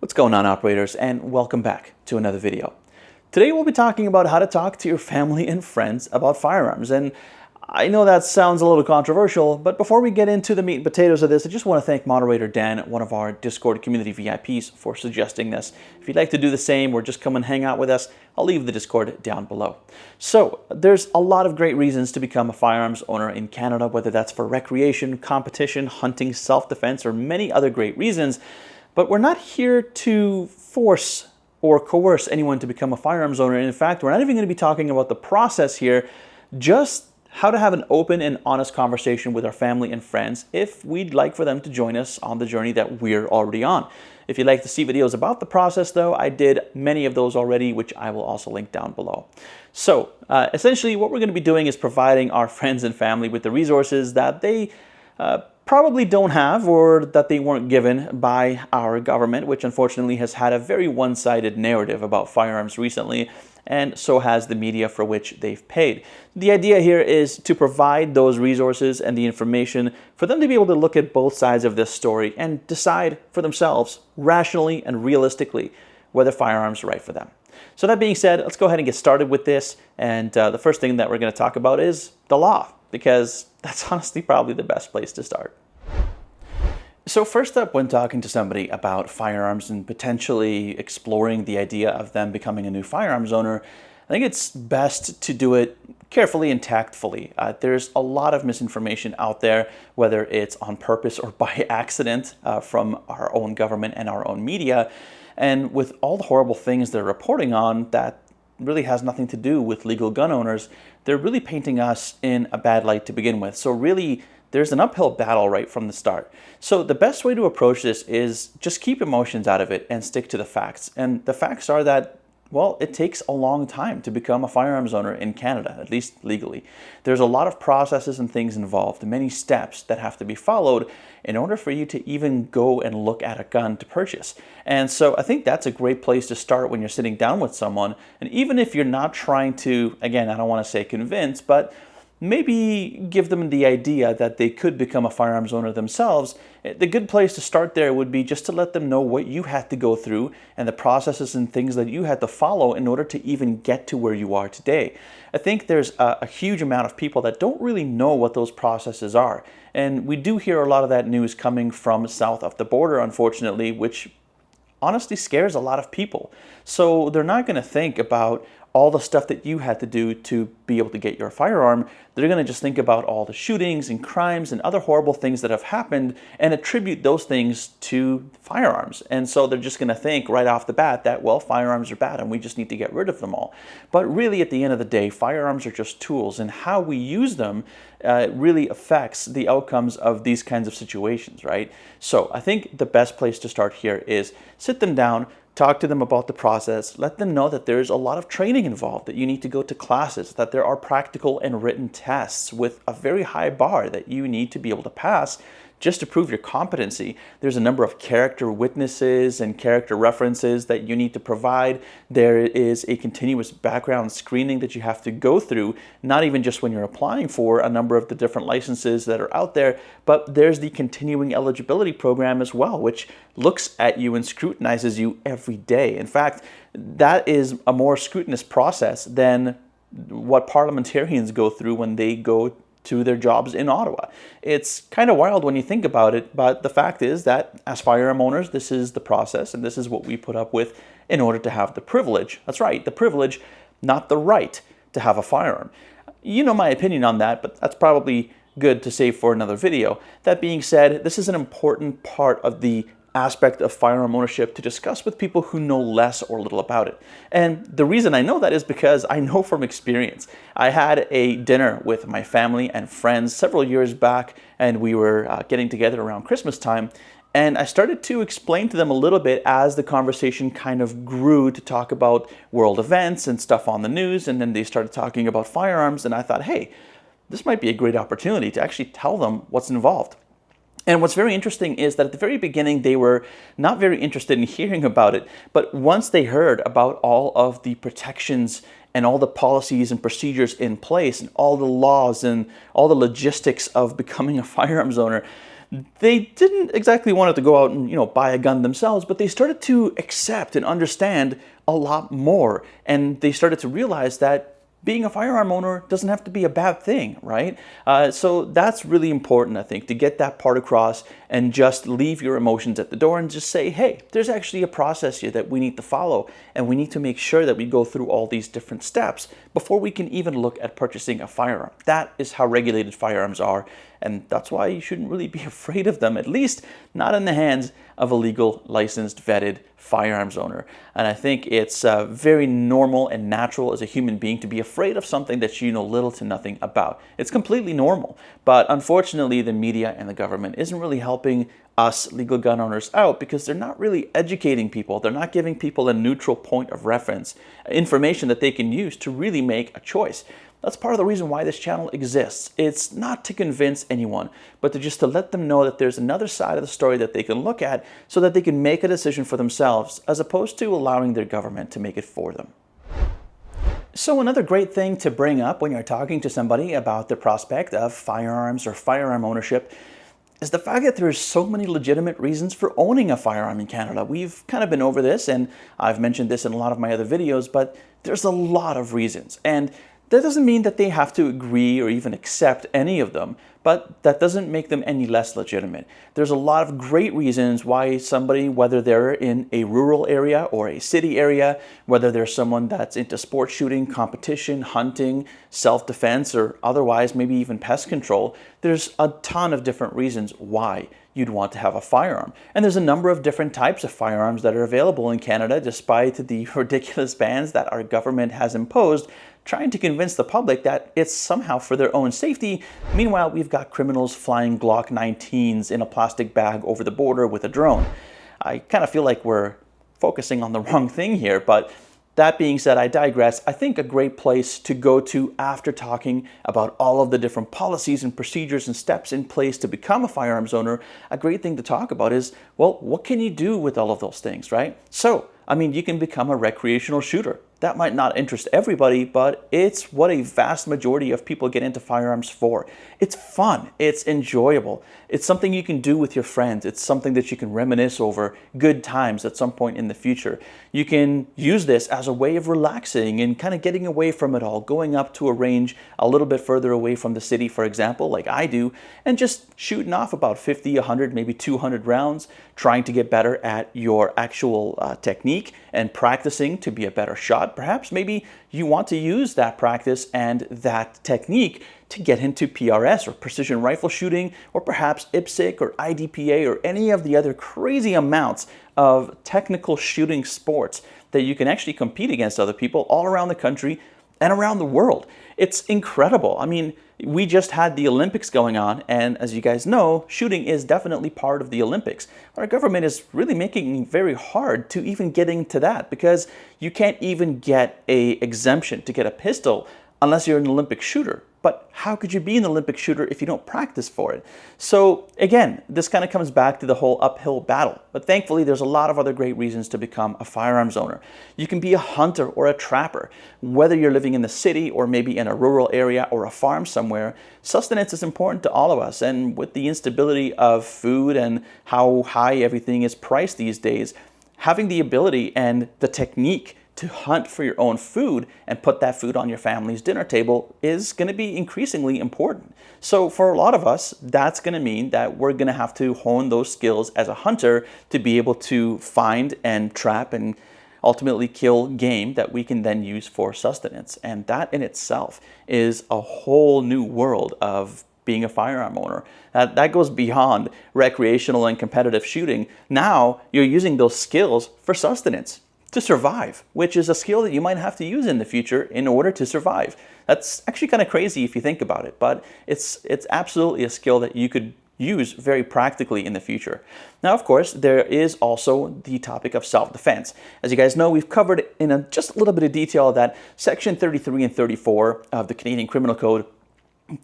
What's going on, operators, and welcome back to another video. Today we'll be talking about how to talk to your family and friends about firearms. And I know that sounds a little controversial, but before we get into the meat and potatoes of this, I just want to thank moderator Dan, one of our Discord community VIPs, for suggesting this. If you'd like to do the same or just come and hang out with us, I'll leave the Discord down below. So there's a lot of great reasons to become a firearms owner in Canada, whether that's for recreation, competition, hunting, self-defense, or many other great reasons. But we're not here to force or coerce anyone to become a firearms owner. In fact, we're not even going to be talking about the process here, just how to have an open and honest conversation with our family and friends if we'd like for them to join us on the journey that we're already on. If you'd like to see videos about the process, though, I did many of those already, which I will also link down below. So essentially, what we're going to be doing is providing our friends and family with the resources that they probably don't have or that they weren't given by our government, which unfortunately has had a very one-sided narrative about firearms recently, and so has the media for which they've paid. The idea here is to provide those resources and the information for them to be able to look at both sides of this story and decide for themselves, rationally and realistically, whether firearms are right for them. So that being said, let's go ahead and get started with this. And the first thing that we're going to talk about is the law, because that's honestly probably the best place to start. So first up, when talking to somebody about firearms and potentially exploring the idea of them becoming a new firearms owner, I think it's best to do it carefully and tactfully. There's a lot of misinformation out there, whether it's on purpose or by accident from our own government and our own media. And with all the horrible things they're reporting on that really has nothing to do with legal gun owners, they're really painting us in a bad light to begin with. So really, there's an uphill battle right from the start. So the best way to approach this is just keep emotions out of it and stick to the facts. And the facts are that, well, it takes a long time to become a firearms owner in Canada, at least legally. There's a lot of processes and things involved, many steps that have to be followed in order for you to even go and look at a gun to purchase. And so I think that's a great place to start when you're sitting down with someone. And even if you're not trying to, again, I don't want to say convince, but maybe give them the idea that they could become a firearms owner themselves, the good place to start there would be just to let them know what you had to go through and the processes and things that you had to follow in order to even get to where you are today. I think there's a huge amount of people that don't really know what those processes are. And we do hear a lot of that news coming from south of the border, unfortunately, which honestly scares a lot of people. So they're not going to think about all the stuff that you had to do to be able to get your firearm. They're going to just think about all the shootings and crimes and other horrible things that have happened and attribute those things to firearms. And so they're just going to think right off the bat that, well, firearms are bad and we just need to get rid of them all. But really, at the end of the day, firearms are just tools, and how we use them really affects the outcomes of these kinds of situations, right? So I think the best place to start here is sit them down, talk to them about the process, let them know that there's a lot of training involved, that you need to go to classes, that there are practical and written tests with a very high bar that you need to be able to pass just to prove your competency. There's a number of character witnesses and character references that you need to provide. There is a continuous background screening that you have to go through, not even just when you're applying for a number of the different licenses that are out there, but there's the continuing eligibility program as well, which looks at you and scrutinizes you every day. In fact, that is a more scrutinous process than what parliamentarians go through when they go to their jobs in Ottawa. It's kind of wild when you think about it, but the fact is that as firearm owners, this is the process and this is what we put up with in order to have the privilege. That's right, the privilege, not the right to have a firearm. You know my opinion on that, but that's probably good to save for another video. That being said, this is an important part of the aspect of firearm ownership to discuss with people who know less or little about it. And the reason I know that is because I know from experience. I had a dinner with my family and friends several years back, and we were getting together around Christmas time, and I started to explain to them a little bit as the conversation kind of grew to talk about world events and stuff on the news, and then they started talking about firearms, and I thought, hey, this might be a great opportunity to actually tell them what's involved. And what's very interesting is that at the very beginning, they were not very interested in hearing about it. But once they heard about all of the protections and all the policies and procedures in place and all the laws and all the logistics of becoming a firearms owner, they didn't exactly want to go out and, buy a gun themselves, but they started to accept and understand a lot more. And they started to realize that being a firearm owner doesn't have to be a bad thing, right? So that's really important, I think, to get that part across and just leave your emotions at the door and just say, hey, there's actually a process here that we need to follow, and we need to make sure that we go through all these different steps before we can even look at purchasing a firearm. That is how regulated firearms are, and that's why you shouldn't really be afraid of them, at least not in the hands of a legal, licensed, vetted firearms owner. And I think it's very normal and natural as a human being to be afraid of something that you know little to nothing about. It's completely normal, but unfortunately the media and the government isn't really helping us legal gun owners out because they're not really educating people. They're not giving people a neutral point of reference, information that they can use to really make a choice. That's part of the reason why this channel exists. It's not to convince anyone, but to let them know that there's another side of the story that they can look at so that they can make a decision for themselves, as opposed to allowing their government to make it for them. So another great thing to bring up when you're talking to somebody about the prospect of firearms or firearm ownership is the fact that there's so many legitimate reasons for owning a firearm in Canada. We've kind of been over this, and I've mentioned this in a lot of my other videos, but there's a lot of reasons. And that doesn't mean that they have to agree or even accept any of them, but that doesn't make them any less legitimate. There's a lot of great reasons why somebody, whether they're in a rural area or a city area, whether they're someone that's into sport shooting, competition, hunting, self-defense, or otherwise maybe even pest control, there's a ton of different reasons why you'd want to have a firearm. And there's a number of different types of firearms that are available in Canada, despite the ridiculous bans that our government has imposed, trying to convince the public that it's somehow for their own safety. Meanwhile, we've got criminals flying Glock 19s in a plastic bag over the border with a drone. I kind of feel like we're focusing on the wrong thing here, but that being said, I digress. I think a great place to go to after talking about all of the different policies and procedures and steps in place to become a firearms owner, a great thing to talk about is, well, what can you do with all of those things, right? So, you can become a recreational shooter. That might not interest everybody, but it's what a vast majority of people get into firearms for. It's fun, it's enjoyable, it's something you can do with your friends, it's something that you can reminisce over good times at some point in the future. You can use this as a way of relaxing and kind of getting away from it all, going up to a range a little bit further away from the city, for example, like I do, and just shooting off about 50, 100, maybe 200 rounds, trying to get better at your actual technique and practicing to be a better shot. Perhaps maybe you want to use that practice and that technique to get into PRS or precision rifle shooting, or perhaps IPSC or IDPA or any of the other crazy amounts of technical shooting sports that you can actually compete against other people all around the country and around the world. It's incredible. We just had the Olympics going on, and as you guys know, shooting is definitely part of the Olympics. But our government is really making it very hard to even get into that, because you can't even get an exemption to get a pistol unless you're an Olympic shooter. But how could you be an Olympic shooter if you don't practice for it? So again, this kind of comes back to the whole uphill battle. But thankfully, there's a lot of other great reasons to become a firearms owner. You can be a hunter or a trapper. Whether you're living in the city or maybe in a rural area or a farm somewhere, sustenance is important to all of us. And with the instability of food and how high everything is priced these days, having the ability and the technique to hunt for your own food and put that food on your family's dinner table is going to be increasingly important. So for a lot of us, that's going to mean that we're going to have to hone those skills as a hunter to be able to find and trap and ultimately kill game that we can then use for sustenance. And that in itself is a whole new world of being a firearm owner. That goes beyond recreational and competitive shooting. Now you're using those skills for sustenance, to survive, which is a skill that you might have to use in the future in order to survive. That's actually kind of crazy if you think about it, but it's absolutely a skill that you could use very practically in the future. Now, of course, there is also the topic of self-defense. As you guys know, we've covered in just a little bit of detail that Section 33 and 34 of the Canadian Criminal Code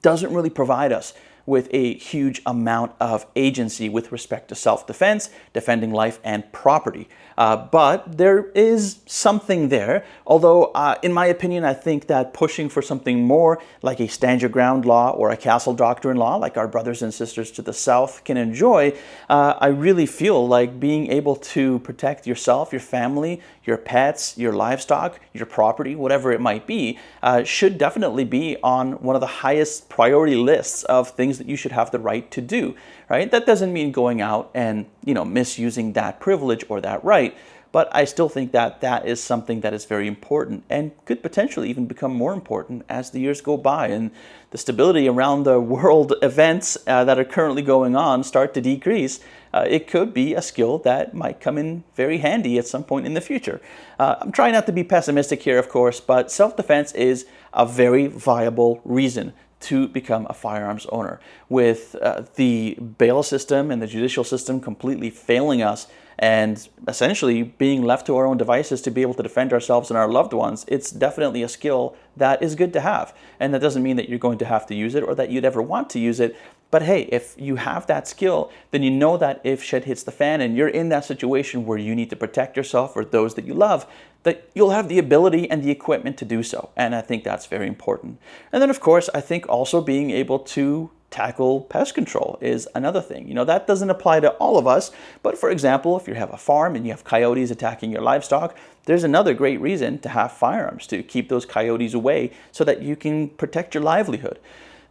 doesn't really provide us with a huge amount of agency with respect to self-defense, defending life and property. But there is something there, although in my opinion, I think that pushing for something more like a stand your ground law or a castle doctrine law, like our brothers and sisters to the south can enjoy, I really feel like being able to protect yourself, your family, your pets, your livestock, your property, whatever it might be, should definitely be on one of the highest priority lists of things that you should have the right to do, right? That doesn't mean going out and, misusing that privilege or that right, but I still think that that is something that is very important and could potentially even become more important as the years go by and the stability around the world events that are currently going on start to decrease. It could be a skill that might come in very handy at some point in the future. I'm trying not to be pessimistic here, of course, but self-defense is a very viable reason to become a firearms owner. With the bail system and the judicial system completely failing us and essentially being left to our own devices to be able to defend ourselves and our loved ones, it's definitely a skill that is good to have. And that doesn't mean that you're going to have to use it or that you'd ever want to use it. But hey, if you have that skill, then you know that if shit hits the fan and you're in that situation where you need to protect yourself or those that you love, that you'll have the ability and the equipment to do so. And I think that's very important. And then of course, I think also being able to tackle pest control is another thing. That doesn't apply to all of us, but for example, if you have a farm and you have coyotes attacking your livestock, there's another great reason to have firearms to keep those coyotes away so that you can protect your livelihood.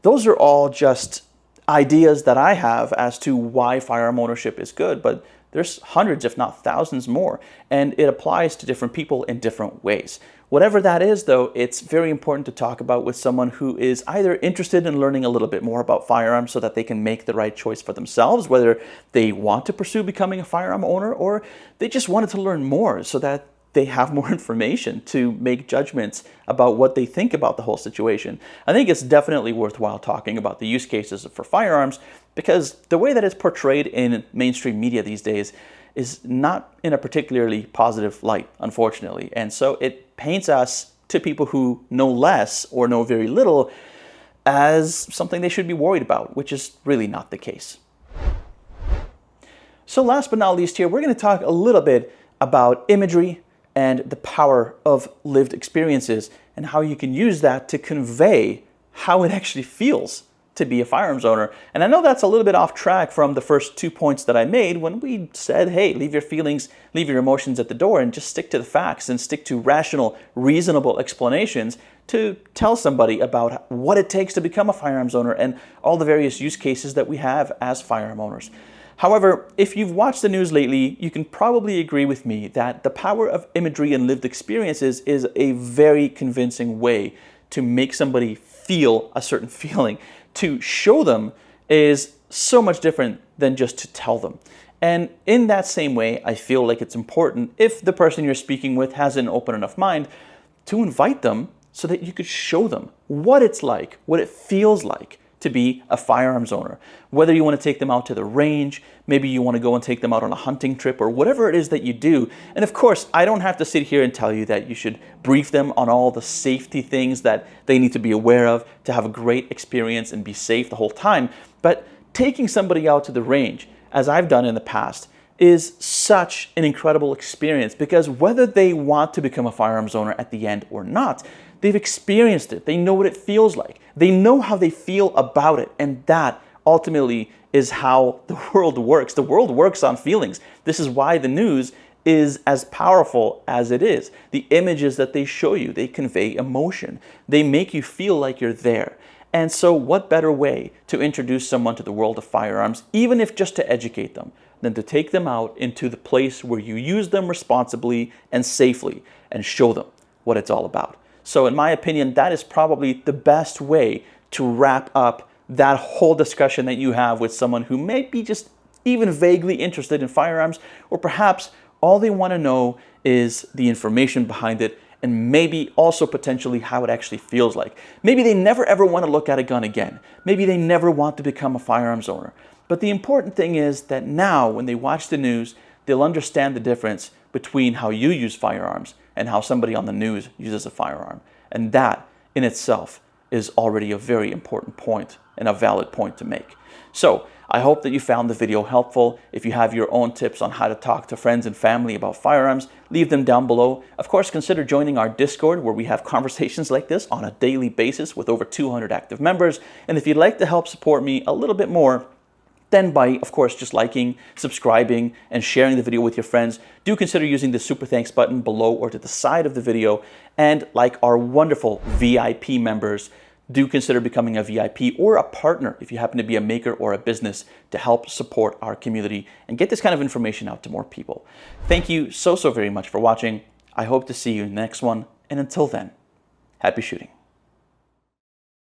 Those are all just ideas that I have as to why firearm ownership is good, but there's hundreds, if not thousands more, and it applies to different people in different ways. Whatever that is, though, it's very important to talk about with someone who is either interested in learning a little bit more about firearms so that they can make the right choice for themselves, whether they want to pursue becoming a firearm owner or they just wanted to learn more so that they have more information to make judgments about what they think about the whole situation. I think it's definitely worthwhile talking about the use cases for firearms because the way that it's portrayed in mainstream media these days is not in a particularly positive light, unfortunately. And so it paints us to people who know less or know very little as something they should be worried about, which is really not the case. So last but not least here, we're going to talk a little bit about imagery and the power of lived experiences and how you can use that to convey how it actually feels to be a firearms owner. And I know that's a little bit off track from the first 2 points that I made when we said, hey, leave your feelings, leave your emotions at the door and just stick to the facts and stick to rational, reasonable explanations to tell somebody about what it takes to become a firearms owner and all the various use cases that we have as firearm owners. However, if you've watched the news lately, you can probably agree with me that the power of imagery and lived experiences is a very convincing way to make somebody feel a certain feeling. To show them is so much different than just to tell them. And in that same way, I feel like it's important, if the person you're speaking with has an open enough mind, to invite them so that you could show them what it's like, what it feels like to be a firearms owner. Whether you want to take them out to the range, maybe you want to go and take them out on a hunting trip or whatever it is that you do. And of course, I don't have to sit here and tell you that you should brief them on all the safety things that they need to be aware of to have a great experience and be safe the whole time. But taking somebody out to the range, as I've done in the past, is such an incredible experience because whether they want to become a firearms owner at the end or not, they've experienced it. They know what it feels like. They know how they feel about it. And that ultimately is how the world works. The world works on feelings. This is why the news is as powerful as it is. The images that they show you, they convey emotion. They make you feel like you're there. And so what better way to introduce someone to the world of firearms, even if just to educate them, than to take them out into the place where you use them responsibly and safely and show them what it's all about. So in my opinion, that is probably the best way to wrap up that whole discussion that you have with someone who may be just even vaguely interested in firearms, or perhaps all they want to know is the information behind it and maybe also potentially how it actually feels like. Maybe they never ever want to look at a gun again. Maybe they never want to become a firearms owner. But the important thing is that now when they watch the news, they'll understand the difference between how you use firearms and how somebody on the news uses a firearm. And that in itself is already a very important point and a valid point to make. So I hope that you found the video helpful. If you have your own tips on how to talk to friends and family about firearms, leave them down below. Of course, consider joining our Discord, where we have conversations like this on a daily basis with over 200 active members. And if you'd like to help support me a little bit more, then by, of course, just liking, subscribing, and sharing the video with your friends, do consider using the super thanks button below or to the side of the video. And like our wonderful VIP members, do consider becoming a VIP or a partner if you happen to be a maker or a business to help support our community and get this kind of information out to more people. Thank you so very much for watching. I hope to see you in the next one. And until then, happy shooting.